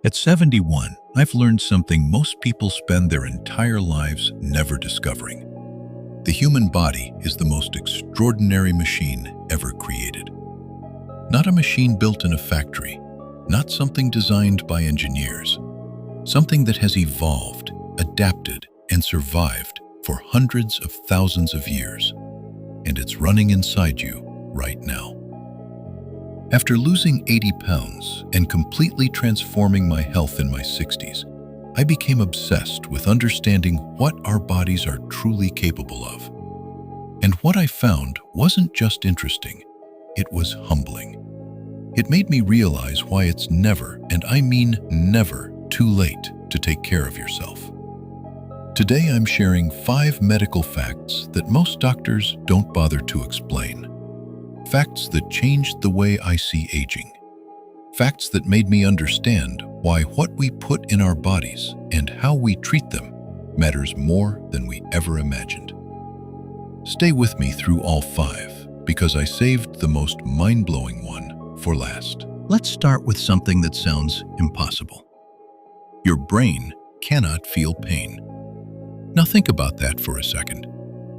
At 71, I've learned something most people spend their entire lives never discovering. The human body is the most extraordinary machine ever created. Not a machine built in a factory, not something designed by engineers. Something that has evolved, adapted, and survived for hundreds of thousands of years. And it's running inside you right now. After losing 80 pounds and completely transforming my health in my 60s, I became obsessed with understanding what our bodies are truly capable of. And what I found wasn't just interesting, it was humbling. It made me realize why it's never, and I mean never, too late to take care of yourself. Today I'm sharing 5 medical facts that most doctors don't bother to explain. Facts that changed the way I see aging. Facts that made me understand why what we put in our bodies and how we treat them matters more than we ever imagined. Stay with me through all 5 because I saved the most mind-blowing one for last. Let's start with something that sounds impossible. Your brain cannot feel pain. Now think about that for a second.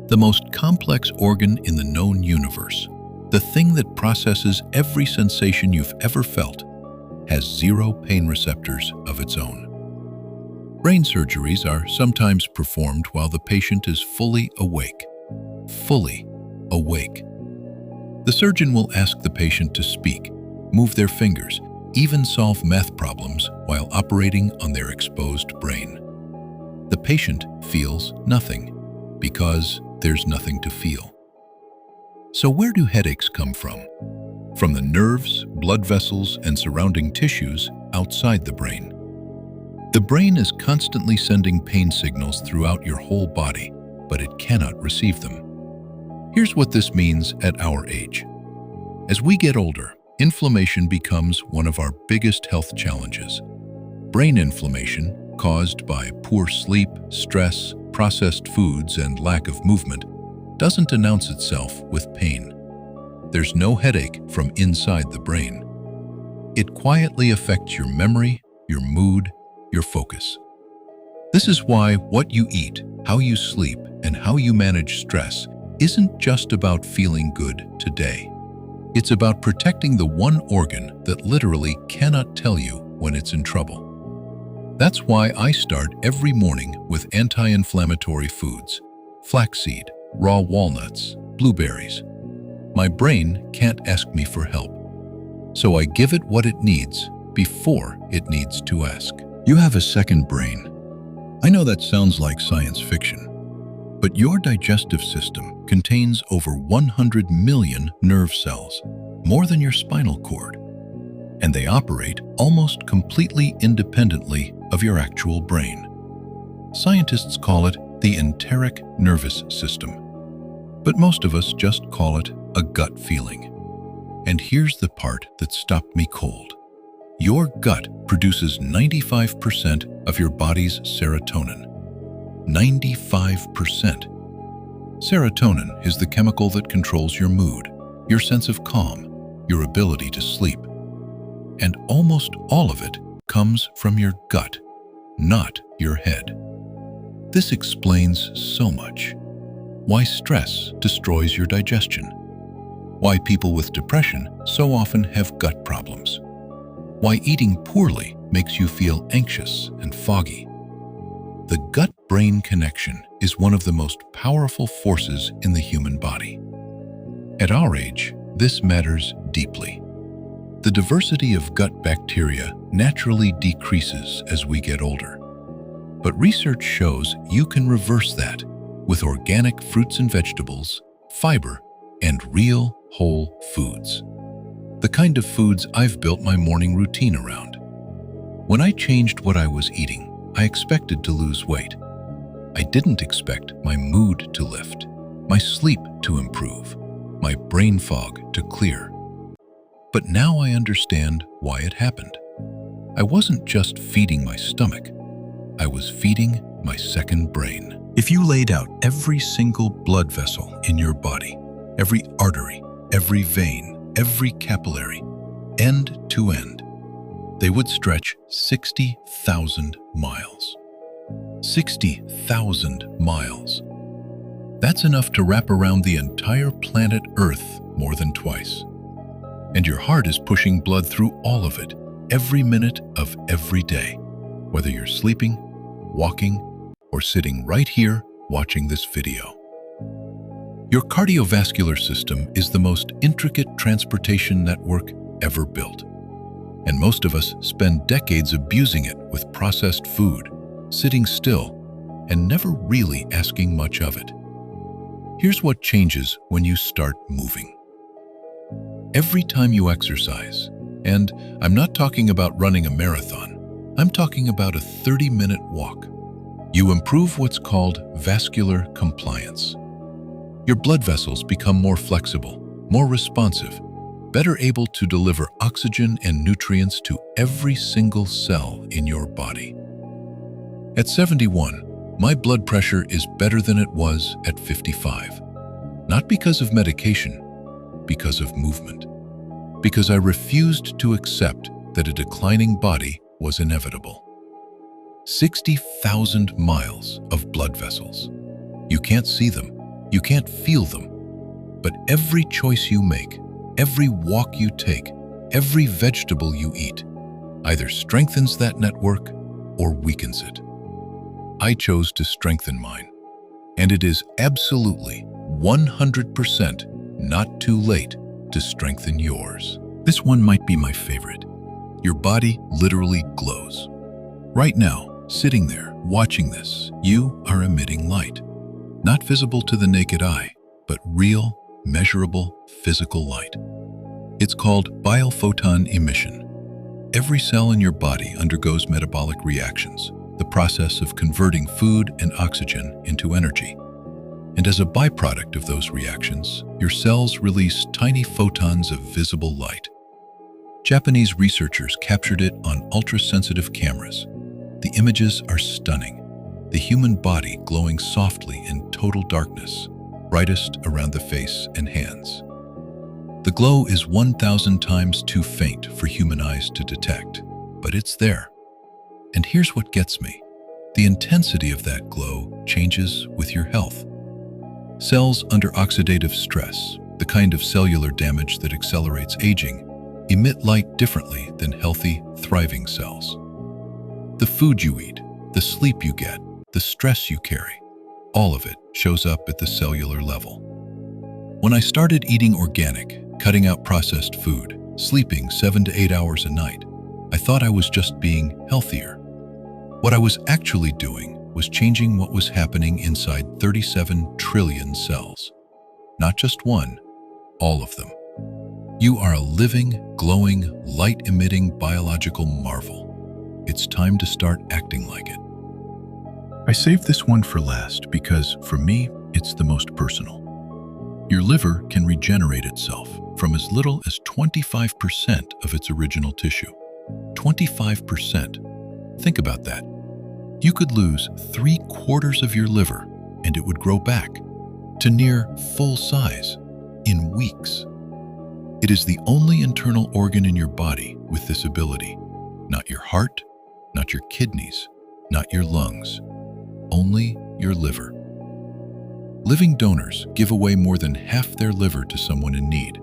The most complex organ in the known universe, the thing that processes every sensation you've ever felt, has 0 pain receptors of its own. Brain surgeries are sometimes performed while the patient is fully awake. Fully awake. The surgeon will ask the patient to speak, move their fingers, even solve math problems while operating on their exposed brain. The patient feels nothing because there's nothing to feel. So where do headaches come from? From the nerves, blood vessels, and surrounding tissues outside the brain. The brain is constantly sending pain signals throughout your whole body, but it cannot receive them. Here's what this means at our age. As we get older, inflammation becomes one of our biggest health challenges. Brain inflammation, caused by poor sleep, stress, processed foods, and lack of movement, doesn't announce itself with pain. There's no headache from inside the brain. It quietly affects your memory, your mood, your focus. This is why what you eat, how you sleep, and how you manage stress isn't just about feeling good today. It's about protecting the one organ that literally cannot tell you when it's in trouble. That's why I start every morning with anti-inflammatory foods, flaxseed, raw walnuts, blueberries. My brain can't ask me for help, so I give it what it needs before it needs to ask. You have a second brain. I know that sounds like science fiction, but your digestive system contains over 100 million nerve cells, more than your spinal cord, and they operate almost completely independently of your actual brain. Scientists call it the enteric nervous system, but most of us just call it a gut feeling. And here's the part that stopped me cold. Your gut produces 95% of your body's serotonin. 95%. Serotonin is the chemical that controls your mood, your sense of calm, your ability to sleep. And almost all of it comes from your gut, not your head. This explains so much. Why stress destroys your digestion. Why people with depression so often have gut problems. Why eating poorly makes you feel anxious and foggy. The gut-brain connection is one of the most powerful forces in the human body. At our age, this matters deeply. The diversity of gut bacteria naturally decreases as we get older. But research shows you can reverse that with organic fruits and vegetables, fiber, and real whole foods. The kind of foods I've built my morning routine around. When I changed what I was eating, I expected to lose weight. I didn't expect my mood to lift, my sleep to improve, my brain fog to clear. But now I understand why it happened. I wasn't just feeding my stomach, I was feeding my second brain. If you laid out every single blood vessel in your body, every artery, every vein, every capillary, end to end, They would stretch 60,000 miles. 60,000 miles. That's enough to wrap around the entire planet Earth more than twice. And your heart is pushing blood through all of it, every minute of every day, whether you're sleeping, walking, or sitting right here watching this video. Your cardiovascular system is the most intricate transportation network ever built. And most of us spend decades abusing it with processed food, sitting still, and never really asking much of it. Here's what changes when you start moving. Every time you exercise, and I'm not talking about running a marathon, I'm talking about a 30-minute walk, you improve what's called vascular compliance. Your blood vessels become more flexible, more responsive, better able to deliver oxygen and nutrients to every single cell in your body. At 71, my blood pressure is better than it was at 55. Not because of medication, because of movement. Because I refused to accept that a declining body was inevitable. 60,000 miles of blood vessels. You can't see them, you can't feel them, but every choice you make, every walk you take, every vegetable you eat, either strengthens that network or weakens it. I chose to strengthen mine, and it is absolutely 100% not too late to strengthen yours. This one might be my favorite. Your body literally glows. Right now, sitting there, watching this, you are emitting light. Not visible to the naked eye, but real, measurable, physical light. It's called biophoton emission. Every cell in your body undergoes metabolic reactions, the process of converting food and oxygen into energy. And as a byproduct of those reactions, your cells release tiny photons of visible light. Japanese researchers captured it on ultra-sensitive cameras. The images are stunning. The human body glowing softly in total darkness, brightest around the face and hands. The glow is 1,000 times too faint for human eyes to detect, but it's there. And here's what gets me. The intensity of that glow changes with your health. Cells under oxidative stress, the kind of cellular damage that accelerates aging, emit light differently than healthy, thriving cells. The food you eat, the sleep you get, the stress you carry, all of it shows up at the cellular level. When I started eating organic, cutting out processed food, sleeping 7 to 8 hours a night, I thought I was just being healthier. What I was actually doing was changing what was happening inside 37 trillion cells. Not just one, all of them. You are a living, glowing, light-emitting biological marvel. It's time to start acting like it. I saved this one for last because, for me, it's the most personal. Your liver can regenerate itself from as little as 25% of its original tissue. 25%. Think about that. You could lose 3/4 of your liver and it would grow back to near full size in weeks. It is the only internal organ in your body with this ability. Not your heart, not your kidneys, not your lungs, only your liver. Living donors give away more than half their liver to someone in need,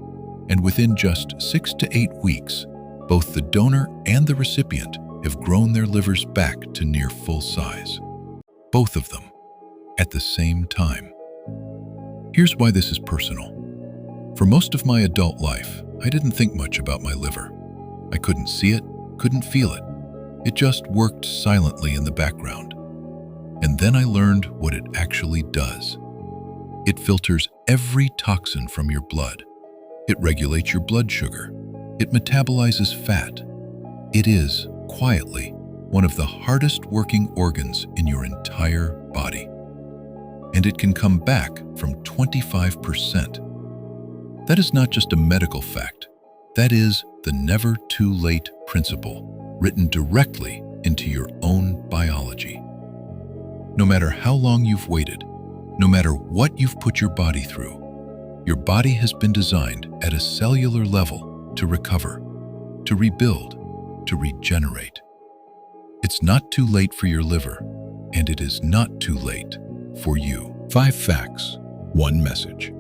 and within just 6 to 8 weeks, both the donor and the recipient have grown their livers back to near full size. Both of them, at the same time. Here's why this is personal. For most of my adult life, I didn't think much about my liver. I couldn't see it, couldn't feel it. It just worked silently in the background. And then I learned what it actually does. It filters every toxin from your blood. It regulates your blood sugar. It metabolizes fat. It is, quietly, one of the hardest working organs in your entire body. And it can come back from 25%. That is not just a medical fact. That is the never too late principle, written directly into your own biology. No matter how long you've waited, no matter what you've put your body through, your body has been designed at a cellular level to recover, to rebuild, to regenerate. It's not too late for your liver, and it is not too late for you. 5 facts, 1 message.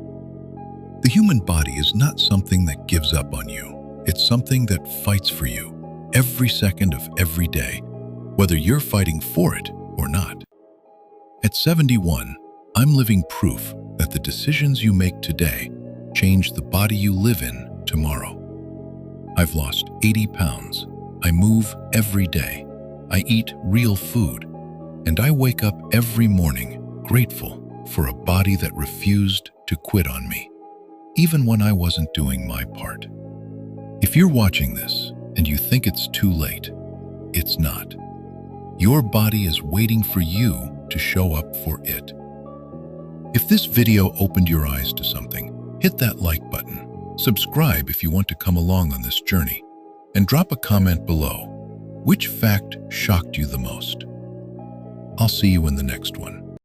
The human body is not something that gives up on you. It's something that fights for you every second of every day, whether you're fighting for it or not. At 71, I'm living proof that the decisions you make today change the body you live in tomorrow. I've lost 80 pounds. I move every day. I eat real food. And I wake up every morning grateful for a body that refused to quit on me, even when I wasn't doing my part. If you're watching this and you think it's too late, it's not. Your body is waiting for you to show up for it. If this video opened your eyes to something, hit that like button, subscribe if you want to come along on this journey, and drop a comment below. Which fact shocked you the most? I'll see you in the next one.